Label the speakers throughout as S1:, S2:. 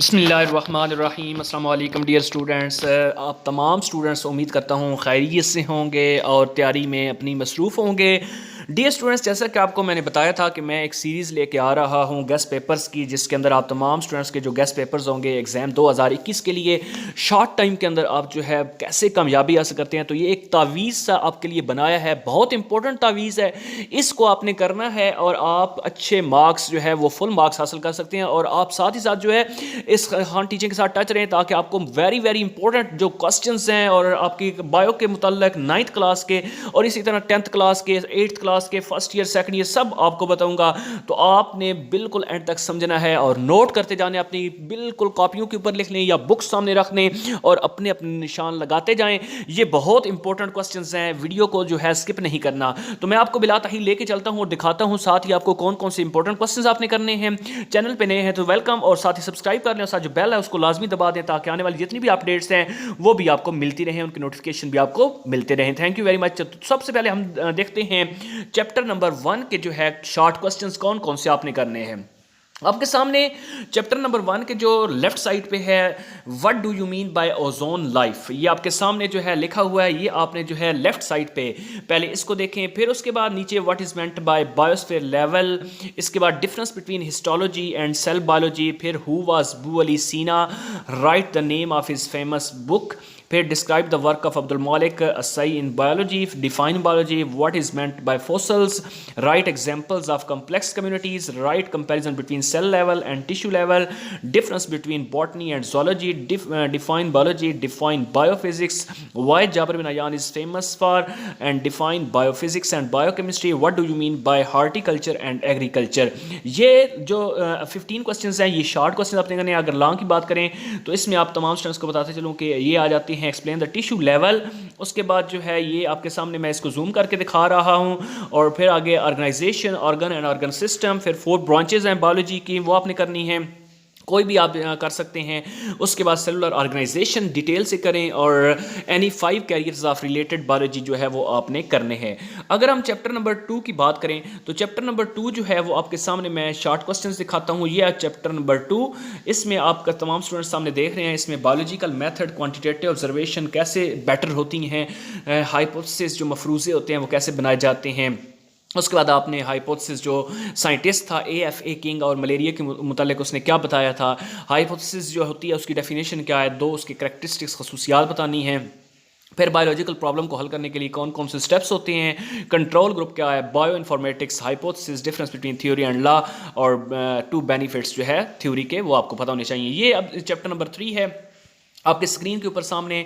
S1: बिस्मिल्लाहिर्रहमानिर्रहीम अस्सलाम वालेकुम डियर स्टूडेंट्स। आप तमाम स्टूडेंट्स उम्मीद करता हूँ खैरियत से होंगे और तैयारी में अपनी मसरूफ़ होंगे। डियर स्टूडेंट्स, जैसा कि आपको मैंने बताया था कि मैं एक सीरीज़ लेके आ रहा हूँ गेस्ट पेपर्स की, जिसके अंदर आप तमाम स्टूडेंट्स के जो गेस्ट पेपर्स होंगे एग्ज़ाम 2021 के लिए शॉर्ट टाइम के अंदर आप जो है कैसे कामयाबी हासिल करते हैं। तो ये एक तावीज़ सा आपके लिए बनाया है, बहुत इंपॉर्टेंट तावीज़ है। इसको आपने करना है और आप अच्छे मार्क्स जो है वो फुल मार्क्स हासिल कर सकते हैं। और आप साथ ही साथ जो है इस खान टीचिंग के साथ टच रहें, ताकि आपको वेरी वेरी इंपॉर्टेंट जो क्वेश्चंस हैं और आपकी बायो के मुताल्लिक 9th क्लास के और इसी तरह 10th क्लास के, 8th क्लास के, फर्स्ट ईयर सेकंड ईयर सब आपको बताऊंगा। तो आपने बिल्कुल एंड तक समझना है और नोट करते जाने, अपनी बिल्कुल कॉपियों के ऊपर लिख लें या बुक्स सामने रख लें और अपने अपने निशान लगाते जाएं। ये बहुत इंपॉर्टेंट क्वेश्चंस हैं, वीडियो को जो है स्किप नहीं करना। तो मैं आपको बिला ताही लेके चलता हूँ और दिखाता हूँ साथ ही आपको कौन कौन से इंपॉर्टेंट क्वेश्चंस आपने करने हैं। चैनल पे नए हैं तो वेलकम, और साथ ही सब्सक्राइब कर लें और साथ जो बेल है उसको लाजमी दबा दें, ताकि आने वाली जितनी भी अपडेट्स हैं वो भी आपको मिलती रहें, उनके नोटिफिकेशन भी आपको मिलते रहें। Thank you very much. तो सबसे पहले हम देखते हैं चैप्टर नंबर 1 के जो है शॉर्ट क्वेश्चंस कौन कौन से आपने करने हैं। आपके सामने चैप्टर नंबर 1 के जो लेफ्ट साइड पे है, what do you mean by ozone life, ये आपके सामने जो है लिखा हुआ है। ये आपने जो है लेफ्ट साइड पे पहले इसको देखें, फिर उसके बाद नीचे what is meant by biosphere level, इसके बाद difference between histology and cell biology, फिर who was Bu Ali Sina, write the name of his famous book, फिर describe the work of Abdul Malik Asai in biology, define biology, what is meant by fossils, write examples of complex communities, write comparison between cell level and tissue level, difference between botany and zoology, define biology, define biophysics, why Jabir bin Ayyan is famous for, and define biophysics and biochemistry, what do you mean by horticulture and agriculture। ये जो 15 questions हैं ये short question अपने करने। अगर long की बात करें तो इसमें आप तमाम स्टूडेंट्स को बताते चलूँ कि ये आ जाती हैं एक्सप्लेन द टिश्यू लेवल, उसके बाद जो है ये आपके सामने मैं इसको जूम करके दिखा रहा हूँ, और फिर आगे organisation, organ and organ system, फिर 4 ब्रांचेज हैं बायोलॉजी की, वो आपने करनी है, कोई भी आप कर सकते हैं। उसके बाद सेलुलर ऑर्गेनाइजेशन डिटेल से करें, और any 5 carriers of related biology जो है वो आपने करने हैं। अगर हम चैप्टर नंबर 2 की बात करें तो चैप्टर नंबर 2 जो है वो आपके सामने मैं शॉर्ट क्वेश्चंस दिखाता हूँ। ये है चैप्टर नंबर 2। इसमें आपका तमाम स्टूडेंट्स सामने देख रहे हैं, इसमें बायोलॉजिकल मेथड, क्वान्टिटेटिव ऑब्जर्वेशन कैसे बेटर होती हैं, हाइपोथेसिस जो मफरूज़े होते हैं वो कैसे बनाए जाते हैं। उसके बाद आपने हाइपोथेसिस जो साइंटिस्ट था AFA किंग और मलेरिया के मुतालिक उसने क्या बताया था, हाइपोथेसिस जो होती है उसकी डेफिनेशन क्या है, 2 उसकी करैक्टरिस्टिक्स खसूसियात बतानी है, फिर बायोलॉजिकल प्रॉब्लम को हल करने के लिए कौन कौन से स्टेप्स होते हैं, कंट्रोल ग्रुप क्या है, bio informatics, hypothesis, difference between theory and law, और 2 बेनिफिट्स जो है थ्योरी के वो आपको पता होने चाहिए। ये अब चैप्टर नंबर 3 है। आपके स्क्रीन के ऊपर सामने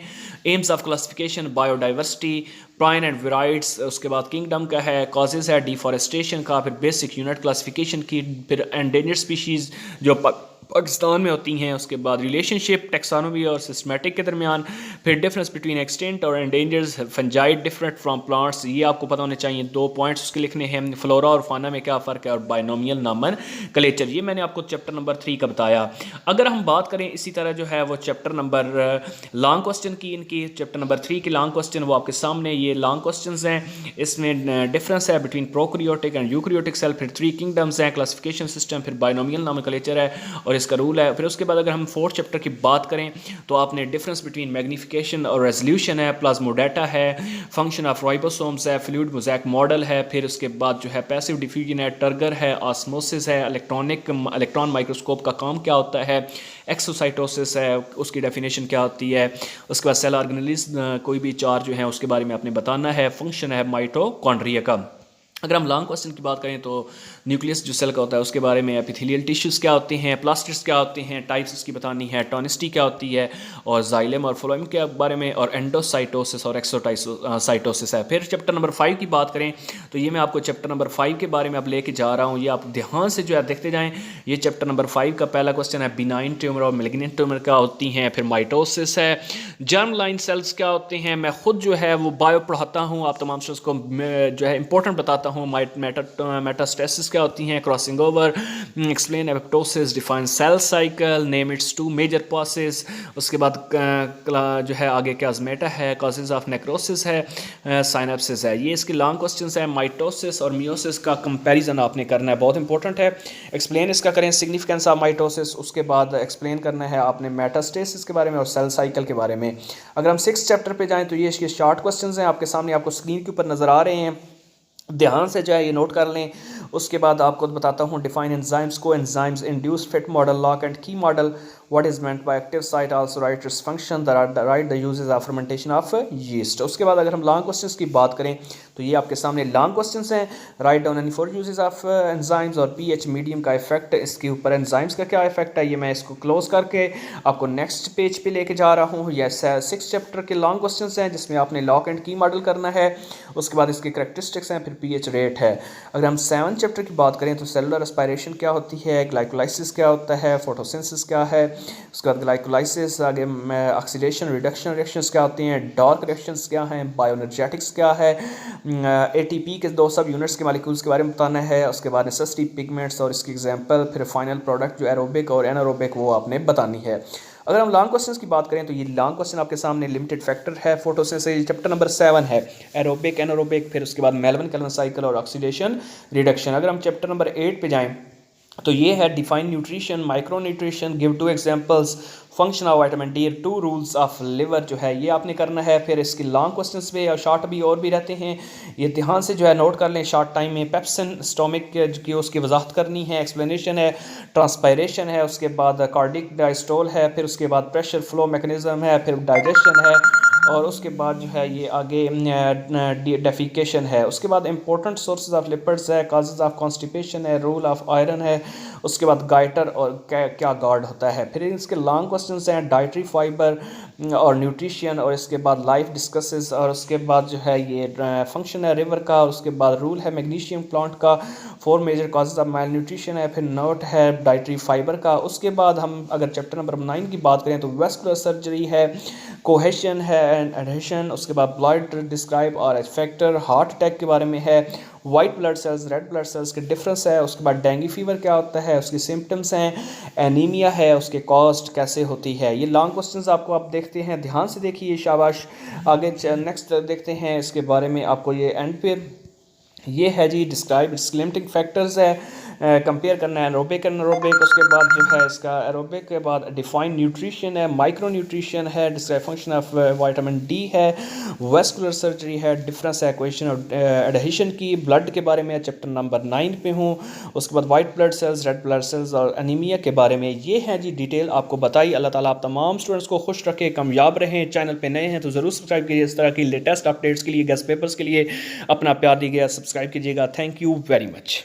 S1: एम्स ऑफ क्लासिफिकेशन, बायोडाइवर्सिटी, प्राइन एंड वेराइट्स, उसके बाद किंगडम का है, कॉजेज़ है डिफॉरेस्टेशन का, फिर बेसिक यूनिट क्लासिफिकेशन की, फिर एंडेंजर्ड स्पीशीज़ जो पाकिस्तान में होती हैं, उसके बाद रिलेशनशिप टेक्सोनोमी और सिस्टमेटिक के दरमियान, फिर डिफरेंस बिटवीन एक्सटेंट और एंडेंजर्स, फंजाइड डिफरेंट फ्रॉम प्लांट्स, ये आपको पता होने चाहिए। 2 पॉइंट्स उसके लिखने हैं, फ्लोरा और फाना में क्या फ़र्क है, और बायनोमियल नंबर कलेचर। ये मैंने आपको चैप्टर नंबर 3 का बताया। अगर हम बात करें इसी तरह जो है वो चैप्टर नंबर लॉन्ग क्वेश्चन की, इनकी चैप्टर नंबर 3 के लॉन्ग क्वेश्चन वो आपके सामने ये लॉन्ग क्वेश्चंस हैं। इसमें डिफरेंस है between prokaryotic and eukaryotic cell, फिर 3 किंगडम्स हैं, क्लासिफिकेशन सिस्टम, फिर बायनोमियल नॉमेनक्लेचर है और इसका रूल है। फिर उसके बाद अगर हम 4th चैप्टर की बात करें तो आपने डिफरेंस बिटवीन मैग्नीफिकेशन और रेजोल्यूशन है, प्लाज्मोडाटा है, फंक्शन ऑफ राइबोसोम्स है, फ्लूइड मोज़ैक मॉडल है, फिर उसके बाद जो है पैसिव डिफ्यूजन है, टर्गर है, ऑस्मोसिस है, इलेक्ट्रॉन माइक्रोस्कोप का काम क्या होता है, एक्सोसाइटोसिस है, उसकी डेफिनेशन क्या होती है, उसके बाद सेल ऑर्गेनेलिज्म कोई भी 4 जो है उसके बारे में आपने बताना है, फंक्शन है माइटोकॉन्ड्रिया का। अगर हम लॉन्ग क्वेश्चन की बात करें तो न्यूक्लियस जो सेल का होता है उसके बारे में, एपिथेलियल टिश्यूज़ क्या होते हैं, प्लास्टिड्स क्या होते हैं, टाइप्स उसकी बतानी है, टोनिस्टी क्या होती है, और जाइलम और फ्लोएम के बारे में, और एंडोसाइटोसिस और एक्सोसाइटोसिस है। फिर चैप्टर नंबर 5 की बात करें तो ये मैं आपको चैप्टर नंबर 5 के बारे में अब लेके जा रहा हूँ, ये आप ध्यान से जो है देखते जाएँ। ये चैप्टर नंबर 5 का पहला क्वेश्चन है, बिनाइन ट्यूमर और मेलिग्नेंट ट्यूमर क्या होती हैं, फिर माइटोसिस है, जर्म लाइन सेल्स क्या होते हैं। मैं खुद जो है वो बायो पढ़ाता हूँ, आप तमाम को जो है इंपॉर्टेंट बताता बताता हूँ मेटास्टेसिस क्या होती हैं, crossing over, explain apoptosis, define cell cycle, name its 2 major process. उसके बाद जो है आगे क्याज़मेटा है, कॉजेज ऑफ नेक्रोसिस है, साइनेप्सिस है। ये इसके लॉन्ग क्वेश्चंस हैं। माइटोसिस और मियोसिस का कंपैरिजन आपने करना है, बहुत इंपॉर्टेंट है। एक्सप्लेन इसका करें सिग्निफिकेंस ऑफ माइटोसिस, उसके बाद एक्सप्लेन करना है आपने मेटास्टेसिस के बारे में और सेल साइकिल के बारे में। अगर हम 6 चैप्टर पे जाएं तो ये इसके शॉर्ट क्वेश्चंस हैं, आपके सामने आपको स्क्रीन के ऊपर नज़र आ रहे हैं, ध्यान से जो है ये नोट कर लें। उसके बाद आपको बताता हूँ define enzymes, coenzymes, induced fit model, lock and key model, what is meant by active site, also write its function, write the uses of fermentation of yeast. उसके बाद अगर हम लॉन्ग क्वेश्चंस की बात करें तो ये आपके सामने लॉन्ग क्वेश्चंस हैं। Write down any 4 uses of enzymes और पीएच मीडियम का इफेक्ट, इसके ऊपर एंजाइम्स का क्या इफेक्ट है, ये मैं इसको क्लोज करके आपको नेक्स्ट पेज पे लेके जा रहा हूँ। यह 6 चैप्टर के लॉन्ग क्वेश्चंस हैं जिसमें आपने लॉक एंड की मॉडल करना है। उसके बाद इसकी करैक्टरिस्टिक्स हैं, फिर पीएच रेट है। अगर हम 7 चैप्टर की बात करें तो सेलुलर एस्पायरेशन क्या होती है, ग्लाइकोलाइसिस क्या होता है, फोटोसिंथेसिस क्या है, उसके बाद ग्लाइकोलाइसिस, आगे ऑक्सीडेशन रिडक्शन रिएक्शंस क्या होती हैं, डार्क रिएक्शंस क्या हैं, बायोएनर्जेटिक्स क्या है, एटीपी के 2 सब यूनिट्स के मॉलिक्यूल्स के बारे में बताना है। उसके बाद नेसेसिटी पिगमेंट्स और इसकी एग्जांपल, फिर फाइनल प्रोडक्ट जो एरोबिक और एनारोबिक वो आपने बतानी है। अगर हम लॉन्ग क्वेश्चंस की बात करें तो ये लॉन्ग क्वेश्चन आपके सामने लिमिटेड फैक्टर है, फोटोसिंथेसिस चैप्टर नंबर 7 है, एरोबिक एनारोबिक, फिर उसके बाद मेलविन-कैल्विन साइकिल और ऑक्सीडेशन रिडक्शन। अगर हम चैप्टर नंबर 8 पे जाएं तो ये है define nutrition, micro nutrition, give 2 examples, function of vitamin D, 2 rules of liver जो है ये आपने करना है। फिर इसके लॉन्ग क्वेश्चंस पे और शॉर्ट भी और भी रहते हैं, ये ध्यान से जो है नोट कर लें। शॉर्ट टाइम में पेप्सिन स्टोमिक की उसकी वजाहत करनी है, एक्सप्लेनेशन है, ट्रांसपायरेशन है, उसके बाद कार्डिक डायस्टोल है, फिर उसके बाद प्रेशर फ्लो मैकेनिज्म है, फिर डाइजेशन है, और उसके बाद जो है ये आगे डेफिकेशन है। उसके बाद इंपॉर्टेंट सोर्सेज ऑफ लिपिड्स है, काजेज ऑफ कॉन्स्टिपेशन है, रोल ऑफ आयरन है, उसके बाद गाइटर और क्या गार्ड होता है। फिर इसके लॉन्ग क्वेश्चंस हैं डाइटरी फाइबर और न्यूट्रिशन, और इसके बाद लाइफ डिस्कसेस, और उसके बाद जो है ये फंक्शन है रिवर का, और उसके बाद रूल है मैग्नीशियम प्लांट का, 4 major causes of malnutrition है, फिर नोट है डाइटरी फाइबर का। उसके बाद हम अगर चैप्टर नंबर 9 की बात करें तो वेस्कुलर सर्जरी है, कोहेशन है एंड एडहेशन, उसके बाद ब्लड डिस्क्राइब और फैक्टर, हार्ट अटैक के बारे में है, white blood cells red blood cells के डिफरेंस है, उसके बाद डेंगू फीवर क्या होता है, उसकी सिम्टम्स हैं, एनीमिया है, उसके कॉस्ट कैसे होती है। ये लॉन्ग क्वेश्चंस आपको आप देखते हैं, ध्यान से देखिए, शाबाश। आगे नेक्स्ट देखते हैं इसके बारे में, आपको ये एंड पे ये है जी डिस्क्राइब इट्स लिमिटिंग फैक्टर्स है, कंपेयर करना है एरोबिक एनारोबिक। उसके बाद जो है इसका एरोबिक के बाद डिफाइन न्यूट्रिशन है, माइक्रो न्यूट्रिशन है, describe function of vitamin D है, वेस्कुलर सर्जरी है, डिफरेंस है इक्वेशन ऑफ एडहेशन की, ब्लड के बारे में चैप्टर नंबर 9 पे हूँ। उसके बाद white blood cells red blood cells और एनीमिया के बारे में ये है जी डिटेल आपको बताई। अल्लाह ताला आप तमाम स्टूडेंट्स को खुश रखे, कामयाब रहें। चैनल पे नए हैं तो ज़रूर सब्सक्राइब कीजिए, इस तरह की लेटेस्ट अपडेट्स के लिए, गेस्ट पेपर्स के लिए अपना प्यार दीजिएगा, सब्सक्राइब कीजिएगा। Thank you very much.